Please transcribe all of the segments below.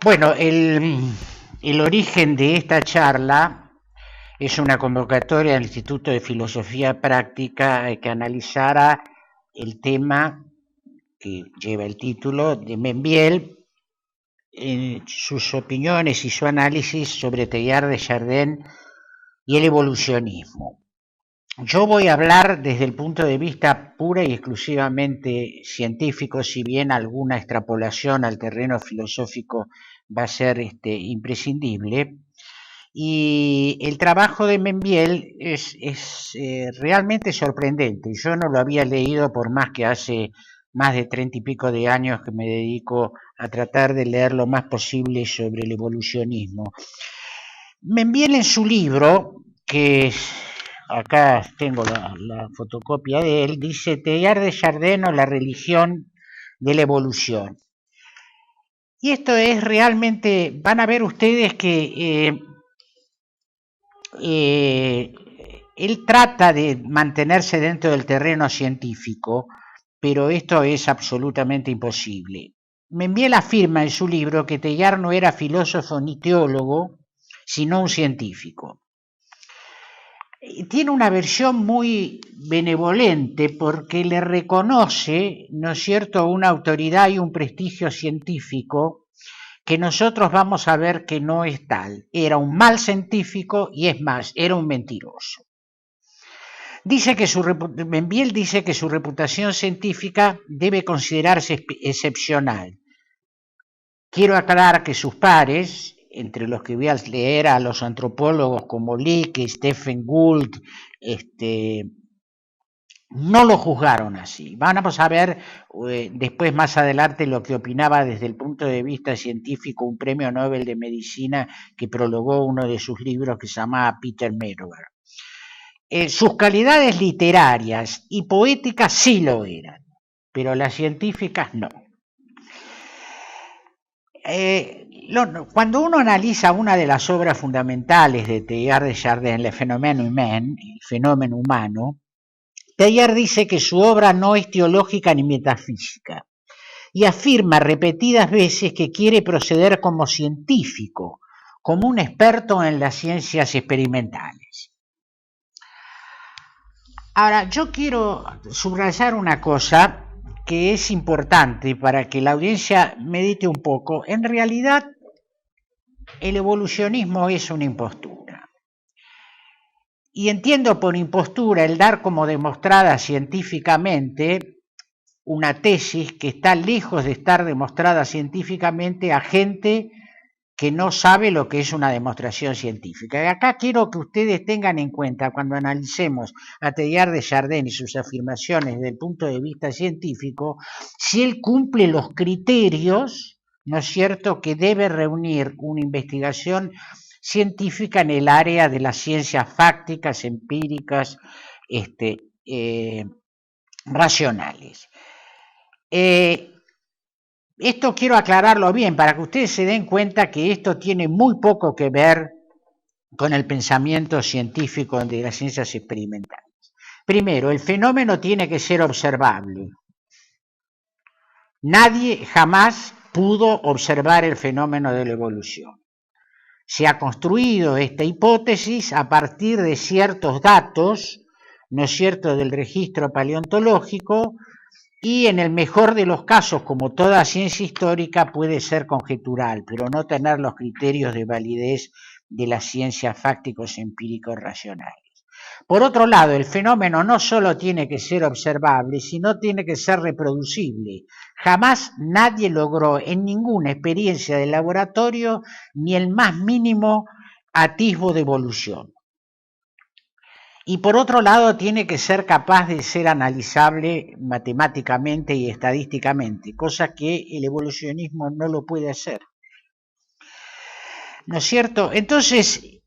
Bueno, el origen de esta charla es una convocatoria del Instituto de Filosofía Práctica que analizara el tema que lleva el título de Membiel, sus opiniones y su análisis sobre Teilhard de Chardin y el evolucionismo. Yo voy a hablar desde el punto de vista pura y exclusivamente científico, si bien alguna extrapolación al terreno filosófico va a ser imprescindible. Y el trabajo de Membiel es realmente sorprendente. Yo no lo había leído por más que hace más de 30 y pico de años que me dedico a tratar de leer lo más posible sobre el evolucionismo. Membiel en su libro, que acá tengo la fotocopia de él, dice Teilhard de Chardin o la religión de la evolución. Y esto es realmente, van a ver ustedes que él trata de mantenerse dentro del terreno científico, pero esto es absolutamente imposible. Membiel afirma en su libro que Teilhard no era filósofo ni teólogo, sino un científico. Tiene una versión muy benevolente porque le reconoce, ¿no es cierto?, una autoridad y un prestigio científico que nosotros vamos a ver que no es tal. Era un mal científico y es más, era un mentiroso. Membiel dice que su reputación científica debe considerarse excepcional. Quiero aclarar que sus pares, entre los que voy a leer a los antropólogos como Lick, Stephen Gould, no lo juzgaron así. Vamos a ver después más adelante lo que opinaba desde el punto de vista científico un premio Nobel de Medicina que prologó uno de sus libros que se llamaba Peter Merower. Sus calidades literarias y poéticas sí lo eran, pero las científicas no. Cuando uno analiza una de las obras fundamentales de Teilhard de Chardin, Le Phénomène humain, el fenómeno humano, Teilhard dice que su obra no es teológica ni metafísica y afirma repetidas veces que quiere proceder como científico, como un experto en las ciencias experimentales. Ahora, yo quiero subrayar una cosa que es importante para que la audiencia medite un poco. En realidad, el evolucionismo es una impostura. Y entiendo por impostura el dar como demostrada científicamente una tesis que está lejos de estar demostrada científicamente a gente que no sabe lo que es una demostración científica. Y acá quiero que ustedes tengan en cuenta, cuando analicemos a Teilhard de Chardin y sus afirmaciones desde el punto de vista científico, si él cumple los criterios, ¿no es cierto?, que debe reunir una investigación científica en el área de las ciencias fácticas, empíricas, racionales. Esto quiero aclararlo bien para que ustedes se den cuenta que esto tiene muy poco que ver con el pensamiento científico de las ciencias experimentales. Primero, el fenómeno tiene que ser observable. Nadie jamás pudo observar el fenómeno de la evolución. Se ha construido esta hipótesis a partir de ciertos datos, ¿no es cierto?, del registro paleontológico, y en el mejor de los casos, como toda ciencia histórica, puede ser conjetural, pero no tener los criterios de validez de las ciencias fácticos empíricos racionales. Por otro lado, el fenómeno no solo tiene que ser observable, sino tiene que ser reproducible. Jamás nadie logró en ninguna experiencia de laboratorio ni el más mínimo atisbo de evolución. Y por otro lado, tiene que ser capaz de ser analizable matemáticamente y estadísticamente, cosa que el evolucionismo no lo puede hacer. ¿No es cierto? Entonces,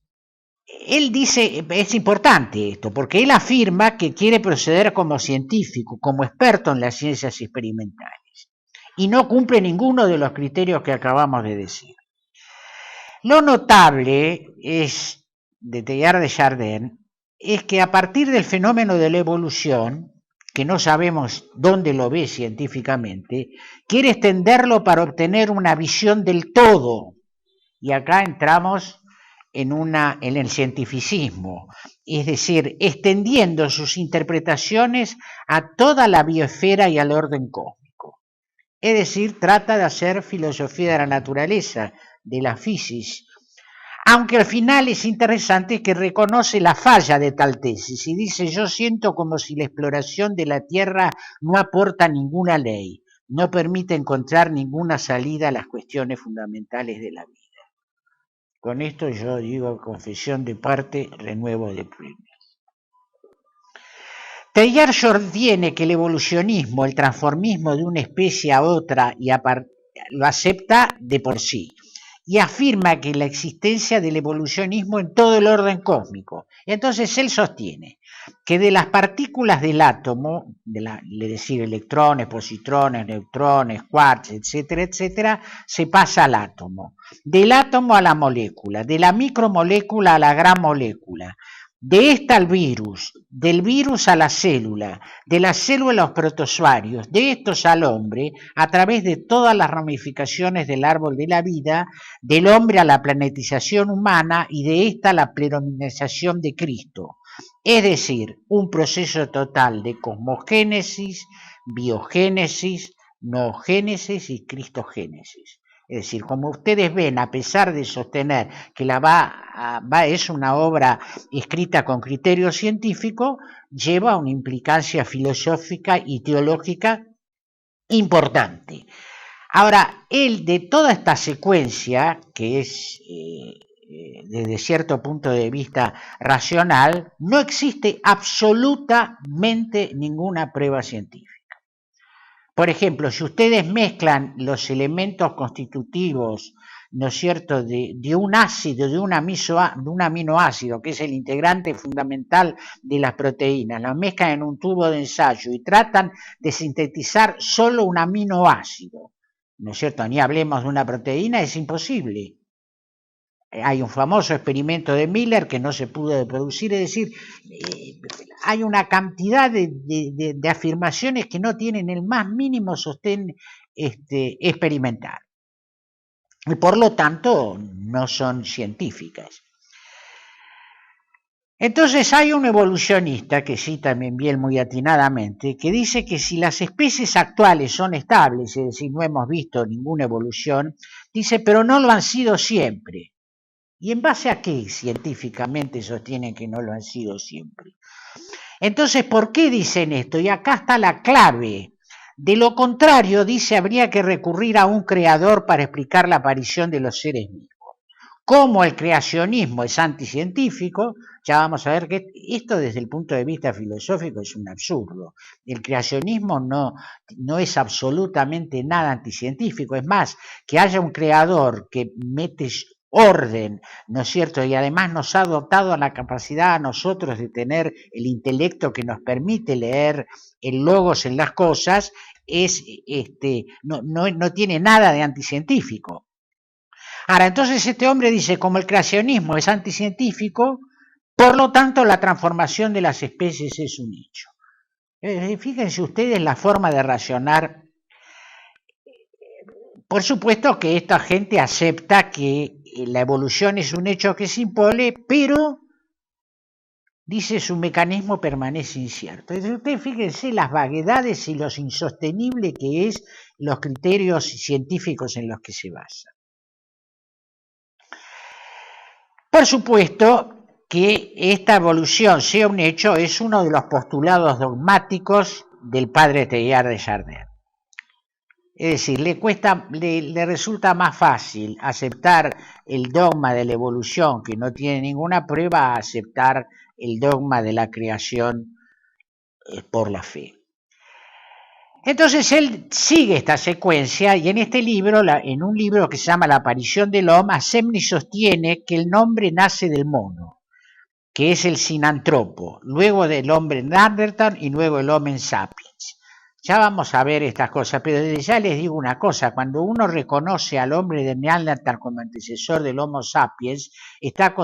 él dice, es importante esto, porque él afirma que quiere proceder como científico, como experto en las ciencias experimentales, y no cumple ninguno de los criterios que acabamos de decir. Lo notable es, de Teilhard de Chardin, es que a partir del fenómeno de la evolución, que no sabemos dónde lo ve científicamente, quiere extenderlo para obtener una visión del todo. Y acá entramos en el cientificismo, es decir, extendiendo sus interpretaciones a toda la biosfera y al orden cósmico. Es decir, trata de hacer filosofía de la naturaleza, de la física, aunque al final es interesante que reconoce la falla de tal tesis y dice: yo siento como si la exploración de la Tierra no aporta ninguna ley, no permite encontrar ninguna salida a las cuestiones fundamentales de la vida. Con esto yo digo confesión de parte, renuevo de premios. Teilhard sostiene que el evolucionismo, el transformismo de una especie a otra, lo acepta de por sí, y afirma que la existencia del evolucionismo en todo el orden cósmico. Entonces él sostiene que de las partículas del átomo, es decir, electrones, positrones, neutrones, quarks, etcétera, etcétera, se pasa al átomo. Del átomo a la molécula, de la micromolécula a la gran molécula, de esta al virus, del virus a la célula, de la célula a los protozoarios, de estos al hombre, a través de todas las ramificaciones del árbol de la vida, del hombre a la planetización humana y de esta a la plerominización de Cristo. Es decir, un proceso total de cosmogénesis, biogénesis, noogénesis y cristogénesis. Es decir, como ustedes ven, a pesar de sostener que es una obra escrita con criterio científico, lleva una implicancia filosófica y teológica importante. Ahora, él, de toda esta secuencia, que es desde cierto punto de vista racional, no existe absolutamente ninguna prueba científica. Por ejemplo, si ustedes mezclan los elementos constitutivos, ¿no es cierto?, de un ácido, de un aminoácido, que es el integrante fundamental de las proteínas, lo mezclan en un tubo de ensayo y tratan de sintetizar solo un aminoácido, ¿no es cierto?, ni hablemos de una proteína, es imposible. Hay un famoso experimento de Miller que no se pudo reproducir, es decir, hay una cantidad de afirmaciones que no tienen el más mínimo sostén experimental. Y por lo tanto no son científicas. Entonces hay un evolucionista, que cita Membiel muy atinadamente, que dice que si las especies actuales son estables, es decir, no hemos visto ninguna evolución, dice, pero no lo han sido siempre. ¿Y en base a qué científicamente sostienen que no lo han sido siempre? Entonces, ¿por qué dicen esto? Y acá está la clave. De lo contrario, dice, habría que recurrir a un creador para explicar la aparición de los seres vivos. Como el creacionismo es anticientífico, ya vamos a ver que esto desde el punto de vista filosófico es un absurdo. El creacionismo no es absolutamente nada anticientífico. Es más, que haya un creador que mete orden, ¿no es cierto?, y además nos ha dotado a la capacidad a nosotros de tener el intelecto que nos permite leer el logos en las cosas, no tiene nada de anticientífico. Ahora, entonces este hombre dice, como el creacionismo es anticientífico, por lo tanto la transformación de las especies es un hecho. Fíjense ustedes la forma de razonar. Por supuesto que esta gente acepta que la evolución es un hecho que se impone, pero, dice, su mecanismo permanece incierto. Entonces, ustedes fíjense las vaguedades y los insostenible que es los criterios científicos en los que se basa. Por supuesto que esta evolución sea un hecho es uno de los postulados dogmáticos del padre Teilhard de Chardin. Es decir, le resulta más fácil aceptar el dogma de la evolución, que no tiene ninguna prueba, a aceptar el dogma de la creación por la fe. Entonces él sigue esta secuencia y en este libro, en un libro que se llama La aparición del hombre, Asemni sostiene que el nombre nace del mono, que es el sinantropo, luego del hombre Neandertal y luego el Homo sapiens. Ya vamos a ver estas cosas, pero desde ya les digo una cosa, cuando uno reconoce al hombre de Neandertal como antecesor del Homo sapiens, está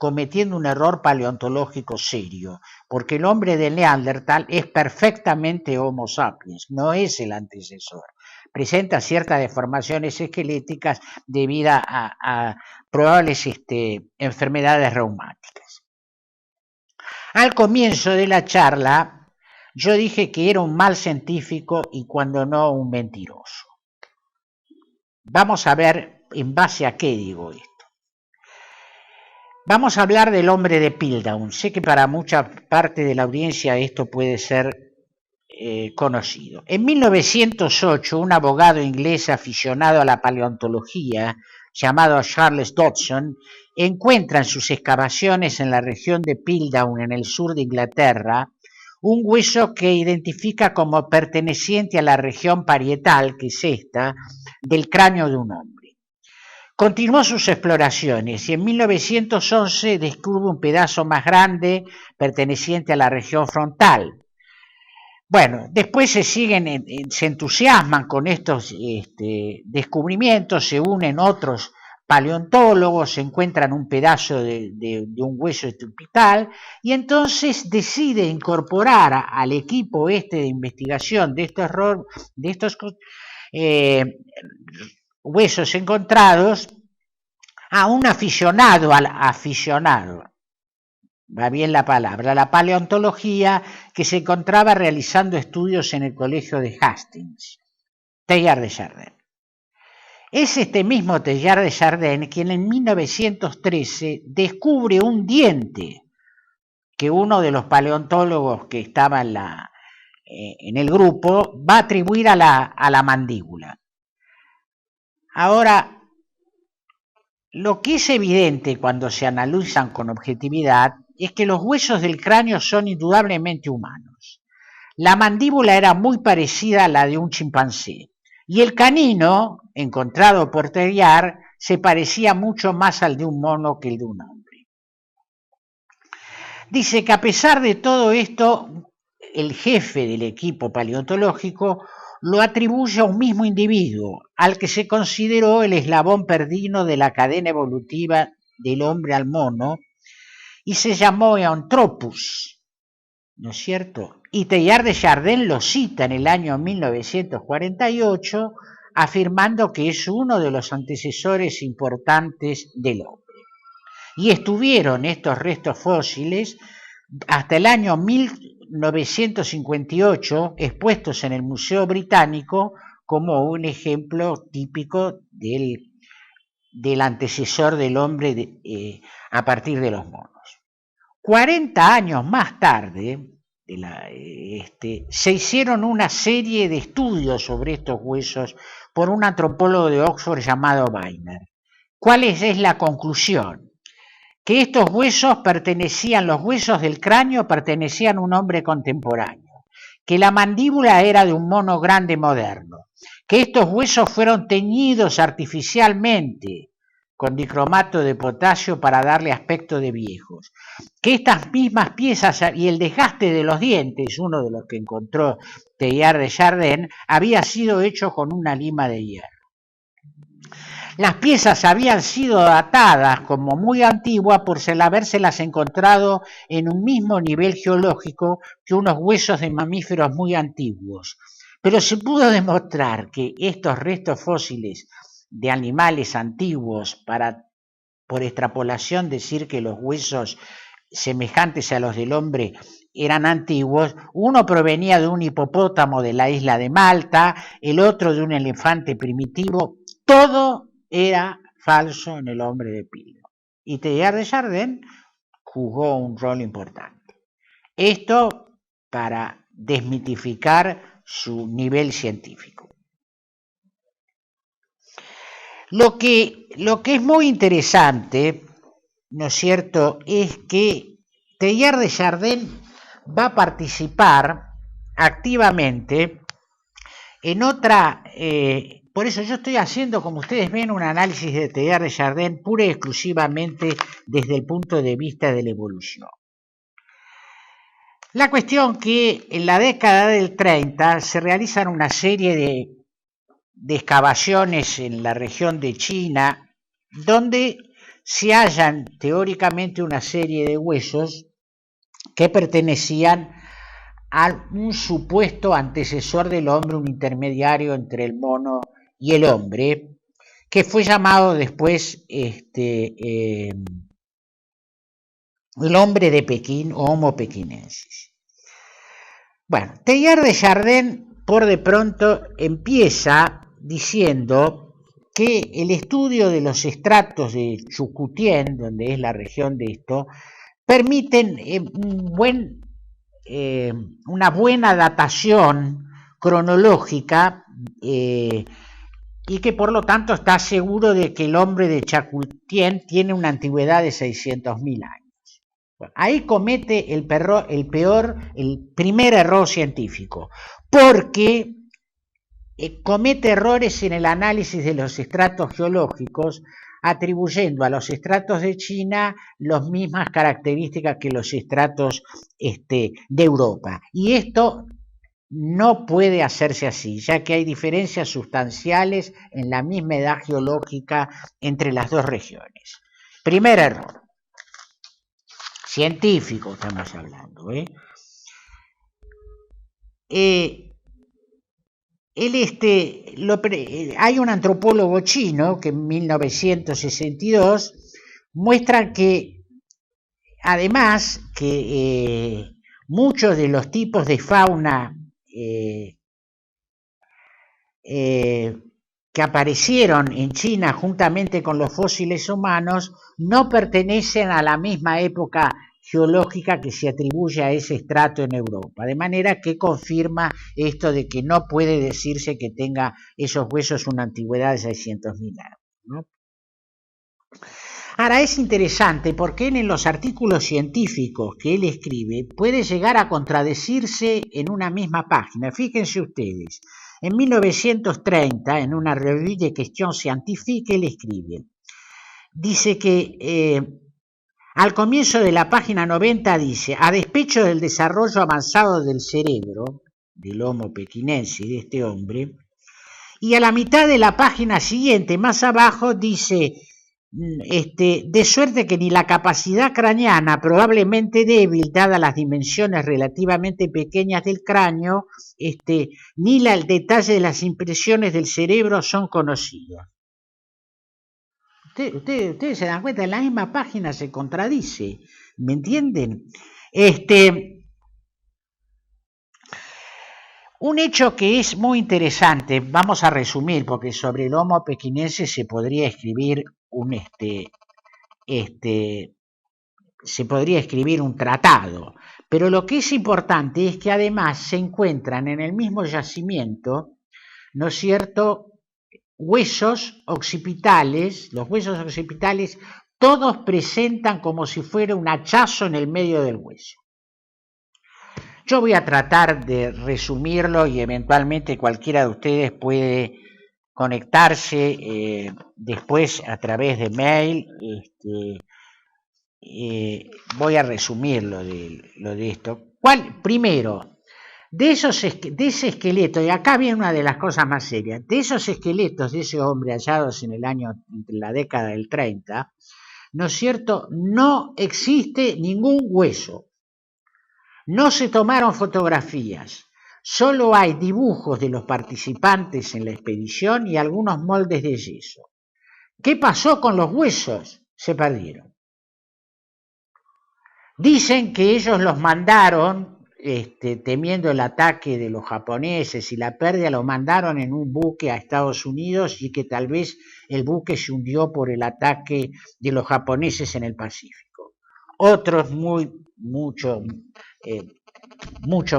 cometiendo un error paleontológico serio, porque el hombre de Neandertal es perfectamente Homo sapiens, no es el antecesor. Presenta ciertas deformaciones esqueléticas debido a probables enfermedades reumáticas. Al comienzo de la charla, yo dije que era un mal científico y cuando no un mentiroso. Vamos a ver en base a qué digo esto. Vamos a hablar del hombre de Piltdown. Sé que para mucha parte de la audiencia esto puede ser conocido. En 1908, un abogado inglés aficionado a la paleontología, llamado Charles Dodson, encuentra en sus excavaciones en la región de Piltdown, en el sur de Inglaterra, un hueso que identifica como perteneciente a la región parietal, que es esta, del cráneo de un hombre. Continuó sus exploraciones y en 1911 descubre un pedazo más grande perteneciente a la región frontal. Bueno, después se entusiasman con estos descubrimientos, se unen otros paleontólogos, encuentran un pedazo de un hueso estrupital y entonces decide incorporar al equipo de investigación de estos huesos encontrados a un aficionado, va bien la palabra, la paleontología, que se encontraba realizando estudios en el colegio de Hastings, Teilhard de Chardin. Es este mismo Teilhard de Chardin quien en 1913 descubre un diente que uno de los paleontólogos que estaba en el grupo va a atribuir a la mandíbula. Ahora, lo que es evidente cuando se analizan con objetividad es que los huesos del cráneo son indudablemente humanos. La mandíbula era muy parecida a la de un chimpancé y el canino, encontrado por Teilhard, se parecía mucho más al de un mono que el de un hombre. Dice que a pesar de todo esto, el jefe del equipo paleontológico lo atribuye a un mismo individuo, al que se consideró el eslabón perdido de la cadena evolutiva del hombre al mono, y se llamó Eoanthropus, ¿no es cierto? Y Teilhard de Chardin lo cita en el año 1948, afirmando que es uno de los antecesores importantes del hombre. Y estuvieron estos restos fósiles hasta el año 1958 expuestos en el Museo Británico como un ejemplo típico del antecesor del hombre a partir de los monos. 40 años más tarde se hicieron una serie de estudios sobre estos huesos por un antropólogo de Oxford llamado Weiner. ¿Cuál es la conclusión? Que estos huesos los huesos del cráneo pertenecían a un hombre contemporáneo, que la mandíbula era de un mono grande moderno, que estos huesos fueron teñidos artificialmente con dicromato de potasio para darle aspecto de viejos, que estas mismas piezas y el desgaste de los dientes, uno de los que encontró Teilhard de Chardin, había sido hecho con una lima de hierro. Las piezas habían sido datadas como muy antiguas por habérselas encontrado en un mismo nivel geológico que unos huesos de mamíferos muy antiguos. Pero se pudo demostrar que estos restos fósiles de animales antiguos, por extrapolación decir que los huesos semejantes a los del hombre eran antiguos, uno provenía de un hipopótamo de la isla de Malta, el otro de un elefante primitivo, todo era falso en el hombre de Piltdown. Y Teilhard de Chardin jugó un rol importante. Esto para desmitificar su nivel científico. Lo que es muy interesante, ¿no es cierto?, es que Teilhard de Chardin va a participar activamente en otra... por eso yo estoy haciendo, como ustedes ven, un análisis de Teilhard de Chardin pura y exclusivamente desde el punto de vista de la evolución. La cuestión que en la década del 30 se realizan una serie de excavaciones en la región de China, donde se hallan teóricamente una serie de huesos que pertenecían a un supuesto antecesor del hombre, un intermediario entre el mono y el hombre, que fue llamado después el hombre de Pekín o Homo pekinensis. Bueno, Teilhard de Chardin por de pronto empieza diciendo que el estudio de los estratos de Chukutien, donde es la región de esto, permiten una buena datación cronológica y que por lo tanto está seguro de que el hombre de Chukutien tiene una antigüedad de 600.000 años. Bueno, ahí comete el primer error científico, porque comete errores en el análisis de los estratos geológicos, atribuyendo a los estratos de China las mismas características que los estratos de Europa. Y esto no puede hacerse así, ya que hay diferencias sustanciales en la misma edad geológica entre las dos regiones. Primer error. Científico estamos hablando. Hay un antropólogo chino que en 1962 muestra que además que muchos de los tipos de fauna que aparecieron en China juntamente con los fósiles humanos no pertenecen a la misma época geológica que se atribuye a ese estrato en Europa, de manera que confirma esto de que no puede decirse que tenga esos huesos una antigüedad de 600.000 años, ¿no? Ahora es interesante porque él en los artículos científicos que él escribe puede llegar a contradecirse en una misma página. Fíjense ustedes, en 1930 en una revue de questions scientifiques él escribe, dice que al comienzo de la página 90 dice, a despecho del desarrollo avanzado del cerebro, del Homo pekinensis, de este hombre, y a la mitad de la página siguiente, más abajo, dice, de suerte que ni la capacidad craneana, probablemente débil, dadas las dimensiones relativamente pequeñas del cráneo, ni el detalle de las impresiones del cerebro son conocidos. Ustedes se dan cuenta, en la misma página se contradice, ¿me entienden? Un hecho que es muy interesante, vamos a resumir, porque sobre el Homo pekinensis se podría escribir se podría escribir un tratado, pero lo que es importante es que además se encuentran en el mismo yacimiento, ¿no es cierto?, huesos occipitales. Los huesos occipitales todos presentan como si fuera un hachazo en el medio del hueso. Yo voy a tratar de resumirlo y eventualmente cualquiera de ustedes puede conectarse después a través de mail. Voy a resumir lo de esto. Primero, de ese esqueleto, y acá viene una de las cosas más serias, de esos esqueletos de ese hombre hallados en la década del 30, ¿no es cierto?, no existe ningún hueso. No se tomaron fotografías, solo hay dibujos de los participantes en la expedición y algunos moldes de yeso. ¿Qué pasó con los huesos? Se perdieron. Dicen que ellos los mandaron, temiendo el ataque de los japoneses y la pérdida, lo mandaron en un buque a Estados Unidos y que tal vez el buque se hundió por el ataque de los japoneses en el Pacífico. Otros mucho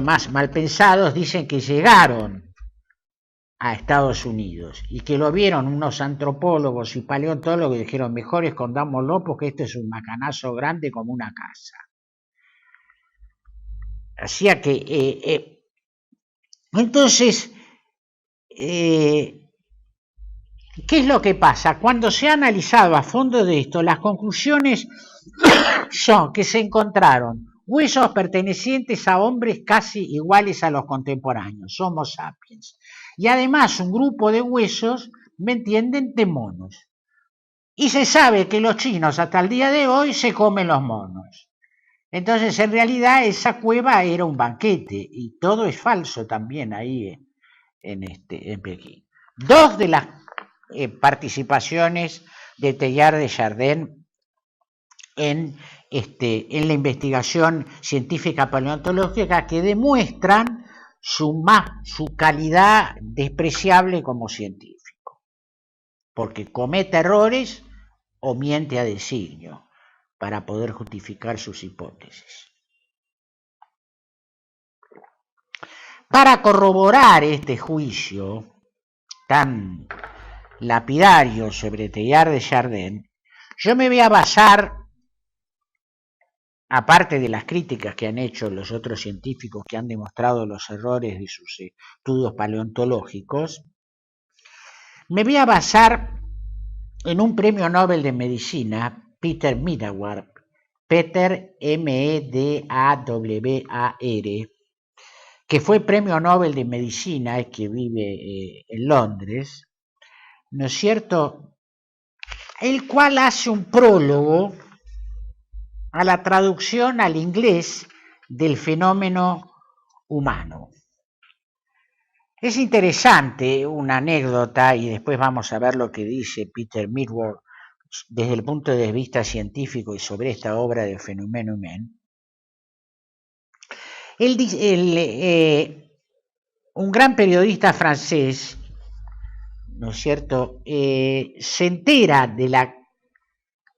más mal pensados dicen que llegaron a Estados Unidos y que lo vieron unos antropólogos y paleontólogos y dijeron, mejor escondámoslo porque esto es un macanazo grande como una casa. Así que entonces ¿qué es lo que pasa? Cuando se ha analizado a fondo de esto, las conclusiones son que se encontraron huesos pertenecientes a hombres casi iguales a los contemporáneos, Homo sapiens, y además un grupo de huesos, ¿me entienden?, de monos. Y se sabe que los chinos hasta el día de hoy se comen los monos. Entonces, en realidad, esa cueva era un banquete y todo es falso también ahí en Pekín. Dos de las participaciones de Teilhard de Chardin en la investigación científica paleontológica que demuestran su calidad despreciable como científico, porque comete errores o miente a designio para poder justificar sus hipótesis. Para corroborar este juicio tan lapidario sobre Teilhard de Chardin, yo me voy a basar, aparte de las críticas que han hecho los otros científicos que han demostrado los errores de sus estudios paleontológicos, me voy a basar en un premio Nobel de Medicina, Peter Medawar, Peter Medawar, que fue premio Nobel de Medicina, que vive en Londres, ¿no es cierto?, el cual hace un prólogo a la traducción al inglés del fenómeno humano. Es interesante una anécdota, y después vamos a ver lo que dice Peter Medawar desde el punto de vista científico y sobre esta obra del fenómeno humano. Un gran periodista francés, ¿no es cierto?, se entera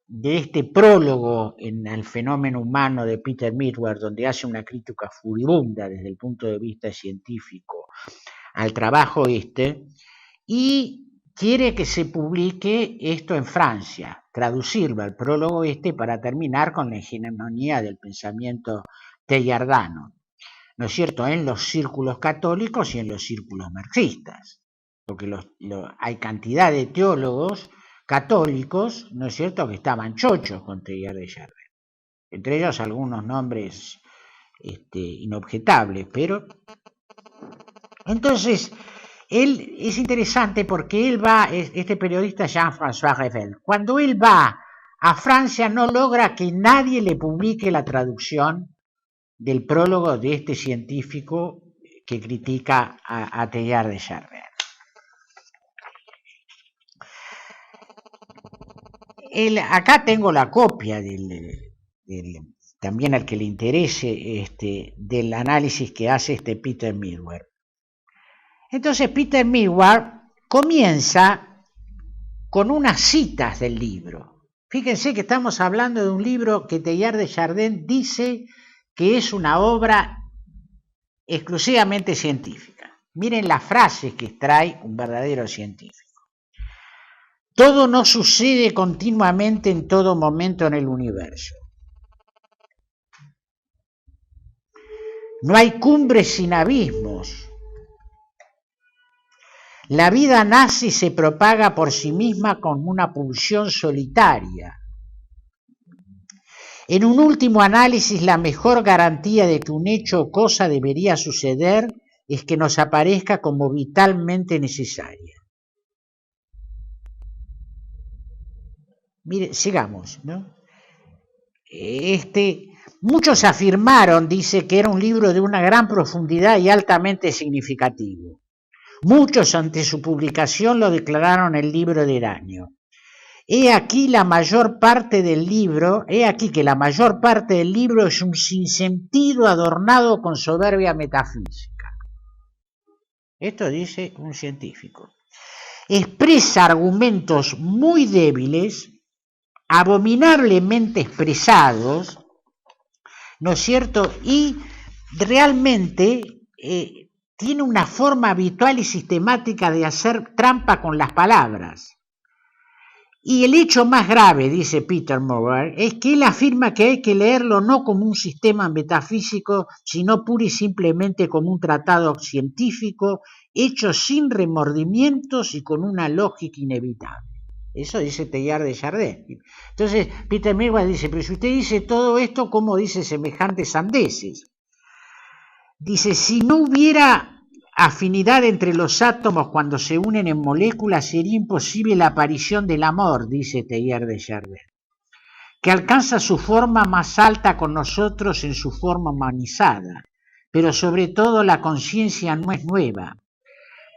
de este prólogo al fenómeno humano de Peter Medawar, donde hace una crítica furibunda desde el punto de vista científico al trabajo y quiere que se publique esto en Francia, traducirlo al prólogo para terminar con la hegemonía del pensamiento teilhardano, ¿no es cierto?, en los círculos católicos y en los círculos marxistas, porque hay cantidad de teólogos católicos, ¿no es cierto?, que estaban chochos con Teilhard de Chardin, entre ellos algunos nombres inobjetables, pero entonces es interesante porque este periodista Jean-François Revel, cuando él va a Francia no logra que nadie le publique la traducción del prólogo de este científico que critica a Teilhard de Chardin. Acá tengo la copia también al que le interese del análisis que hace Peter Medawar. Entonces Peter Medawar comienza con unas citas del libro. Fíjense que estamos hablando de un libro que Teilhard de Chardin dice que es una obra exclusivamente científica. Miren las frases que extrae un verdadero científico. Todo no sucede continuamente en todo momento en el universo. No hay cumbres sin abismos. La vida nace y se propaga por sí misma como una pulsión solitaria. En un último análisis, la mejor garantía de que un hecho o cosa debería suceder es que nos aparezca como vitalmente necesaria. Mire, sigamos, ¿no? Muchos afirmaron, dice, que era un libro de una gran profundidad y altamente significativo. Muchos ante su publicación lo declararon el libro del año. He aquí que la mayor parte del libro es un sinsentido adornado con soberbia metafísica. Esto dice un científico. Expresa argumentos muy débiles, abominablemente expresados, ¿no es cierto? Y realmente tiene una forma habitual y sistemática de hacer trampa con las palabras. Y el hecho más grave, dice Peter Medawar, es que él afirma que hay que leerlo no como un sistema metafísico, sino pura y simplemente como un tratado científico hecho sin remordimientos y con una lógica inevitable. Eso dice Teilhard de Chardin. Entonces Peter Medawar dice, pero si usted dice todo esto, ¿cómo dice semejantes sandeces? Dice, si no hubiera afinidad entre los átomos cuando se unen en moléculas, sería imposible la aparición del amor, dice Teilhard de Chardin, que alcanza su forma más alta con nosotros en su forma humanizada, pero sobre todo la conciencia no es nueva.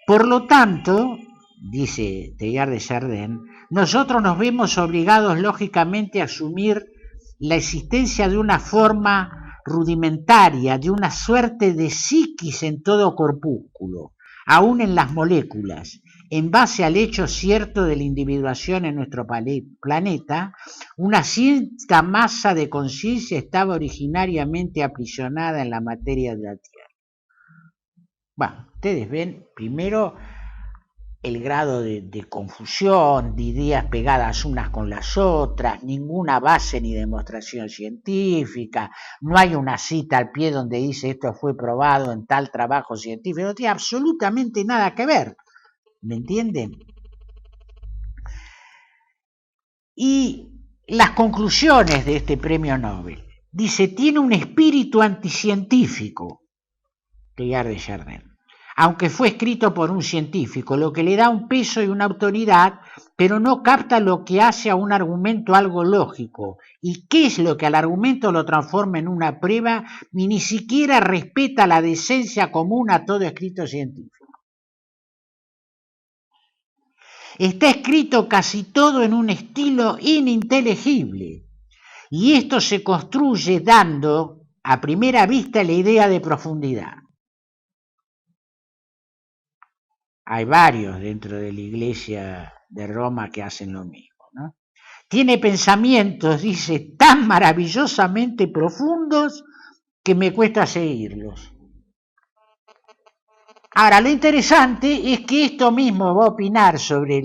Por lo tanto, dice Teilhard de Chardin, nosotros nos vemos obligados lógicamente a asumir la existencia de una forma rudimentaria, de una suerte de psiquis en todo corpúsculo, aún en las moléculas, en base al hecho cierto de la individuación en nuestro planeta, una cierta masa de conciencia estaba originariamente aprisionada en la materia de la Tierra. Bueno, ustedes ven primero el grado de confusión, de ideas pegadas unas con las otras, ninguna base ni demostración científica, no hay una cita al pie donde dice esto fue probado en tal trabajo científico, no tiene absolutamente nada que ver, ¿me entienden? Y las conclusiones de este premio Nobel, dice, tiene un espíritu anticientífico, Teilhard de Chardin, aunque fue escrito por un científico, lo que le da un peso y una autoridad, pero no capta lo que hace a un argumento algo lógico, y qué es lo que al argumento lo transforma en una prueba, ni siquiera respeta la decencia común a todo escrito científico. Está escrito casi todo en un estilo ininteligible, y esto se construye dando a primera vista la idea de profundidad. Hay varios dentro de la Iglesia de Roma que hacen lo mismo, ¿no? Tiene pensamientos, dice, tan maravillosamente profundos que me cuesta seguirlos. Ahora, lo interesante es que esto mismo va a opinar sobre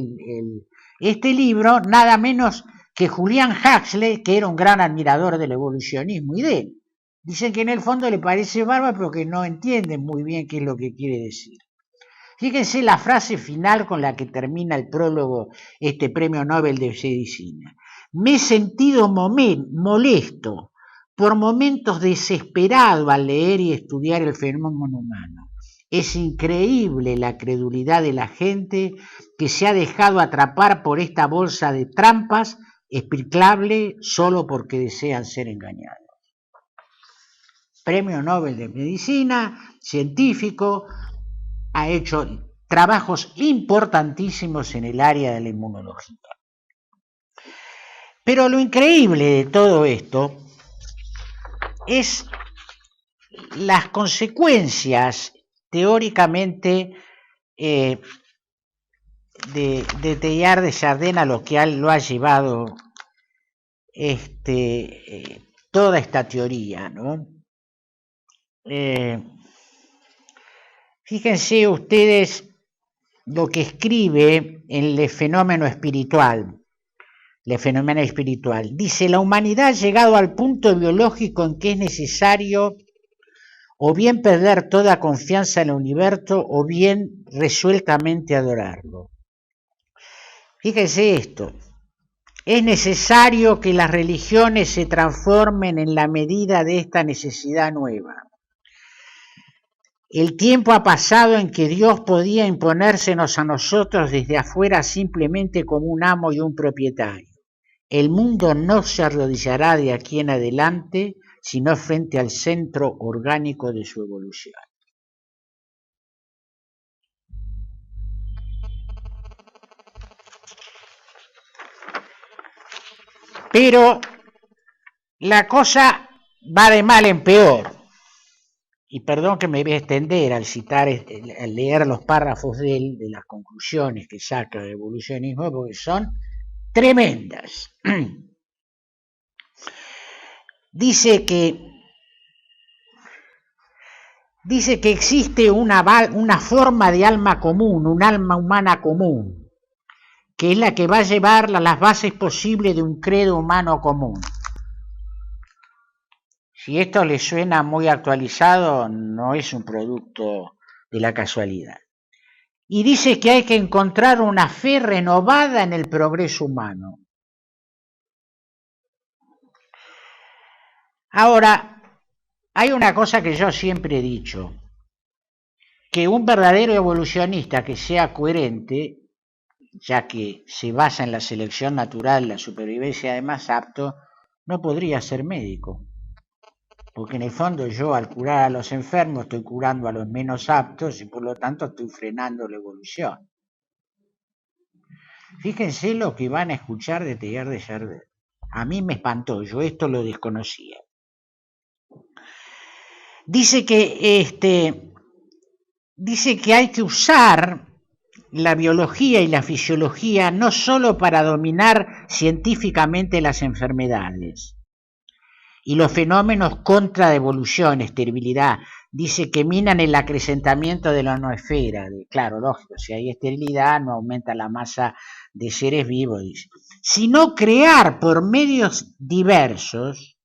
este libro nada menos que Julian Huxley, que era un gran admirador del evolucionismo y de él. Dicen que en el fondo le parece bárbaro, pero que no entienden muy bien qué es lo que quiere decir. Fíjense la frase final con la que termina el prólogo este premio Nobel de Medicina. Me he sentido molesto, por momentos desesperado al leer y estudiar el fenómeno humano. Es increíble la credulidad de la gente que se ha dejado atrapar por esta bolsa de trampas explicable solo porque desean ser engañados. Premio Nobel de Medicina, científico, ha hecho trabajos importantísimos en el área de la inmunología. Pero lo increíble de todo esto es las consecuencias teóricamente de Teilhard de Chardin a lo que lo ha llevado toda esta teoría, ¿no? Fíjense ustedes lo que escribe en el fenómeno espiritual. Dice, la humanidad ha llegado al punto biológico en que es necesario o bien perder toda confianza en el universo o bien resueltamente adorarlo. Fíjense esto, es necesario que las religiones se transformen en la medida de esta necesidad nueva. El tiempo ha pasado en que Dios podía imponérsenos a nosotros desde afuera simplemente como un amo y un propietario. El mundo no se arrodillará de aquí en adelante, sino frente al centro orgánico de su evolución. Pero la cosa va de mal en peor. Y perdón que me voy a extender al citar, al leer los párrafos de él, de las conclusiones que saca del evolucionismo, porque son tremendas. Dice que existe una forma de alma común, un alma humana común, que es la que va a llevar las bases posibles de un credo humano común. Si esto les suena muy actualizado, no es un producto de la casualidad. Y dice que hay que encontrar una fe renovada en el progreso humano. Ahora, hay una cosa que yo siempre he dicho. que un verdadero evolucionista que sea coherente, ya que se basa en la selección natural, la supervivencia de más apto, no podría ser médico. Porque en el fondo yo al curar a los enfermos estoy curando a los menos aptos y por lo tanto estoy frenando la evolución. Fíjense lo que van a escuchar de Teilhard de Chardin. A mí me espantó, yo esto lo desconocía. Dice que hay que usar la biología y la fisiología no solo para dominar científicamente las enfermedades y los fenómenos contra evolución, esterilidad, dice que minan el acrecentamiento de la noosfera. Claro, lógico, si hay esterilidad no aumenta la masa de seres vivos, dice, sino crear por medios diversos,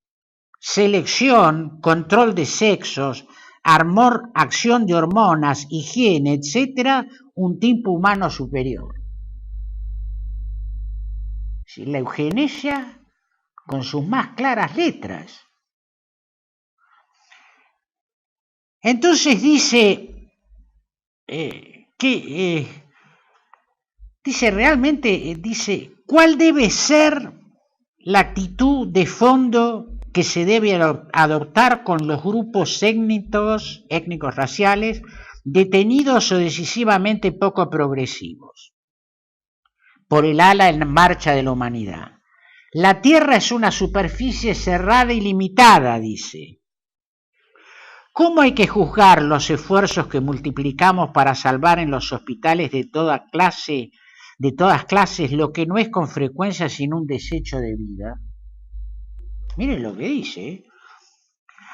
selección, control de sexos, acción de hormonas, higiene, etcétera, un tipo humano superior. La eugenesia con sus más claras letras. Entonces dice dice cuál debe ser la actitud de fondo que se debe adoptar con los grupos étnicos raciales detenidos o decisivamente poco progresivos por el ala en marcha de la humanidad. La Tierra es una superficie cerrada y limitada, dice. ¿Cómo hay que juzgar los esfuerzos que multiplicamos para salvar en los hospitales de todas clases lo que no es con frecuencia sino un desecho de vida? Miren lo que dice.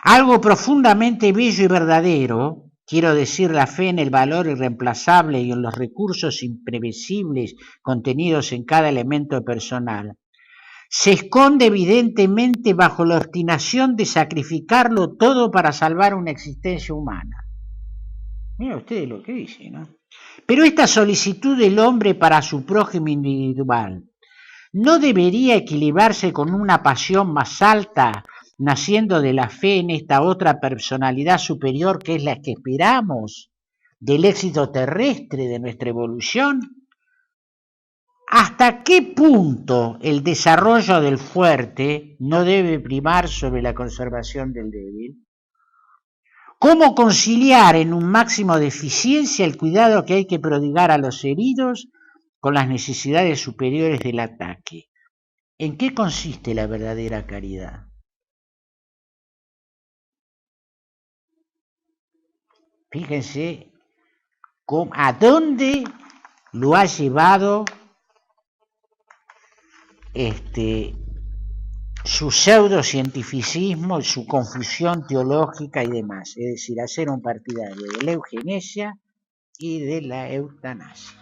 Algo profundamente bello y verdadero, quiero decir la fe en el valor irreemplazable y en los recursos imprevisibles contenidos en cada elemento personal, se esconde evidentemente bajo la obstinación de sacrificarlo todo para salvar una existencia humana. Miren ustedes lo que dice, ¿no? Pero esta solicitud del hombre para su prójimo individual no debería equilibrarse con una pasión más alta, naciendo de la fe en esta otra personalidad superior que es la que esperamos del éxito terrestre de nuestra evolución. ¿Hasta qué punto el desarrollo del fuerte no debe primar sobre la conservación del débil? ¿Cómo conciliar en un máximo de eficiencia el cuidado que hay que prodigar a los heridos con las necesidades superiores del ataque? ¿En qué consiste la verdadera caridad? Fíjense a dónde lo ha llevado su pseudocientificismo, su confusión teológica y demás, es decir, a ser un partidario de la eugenesia y de la eutanasia.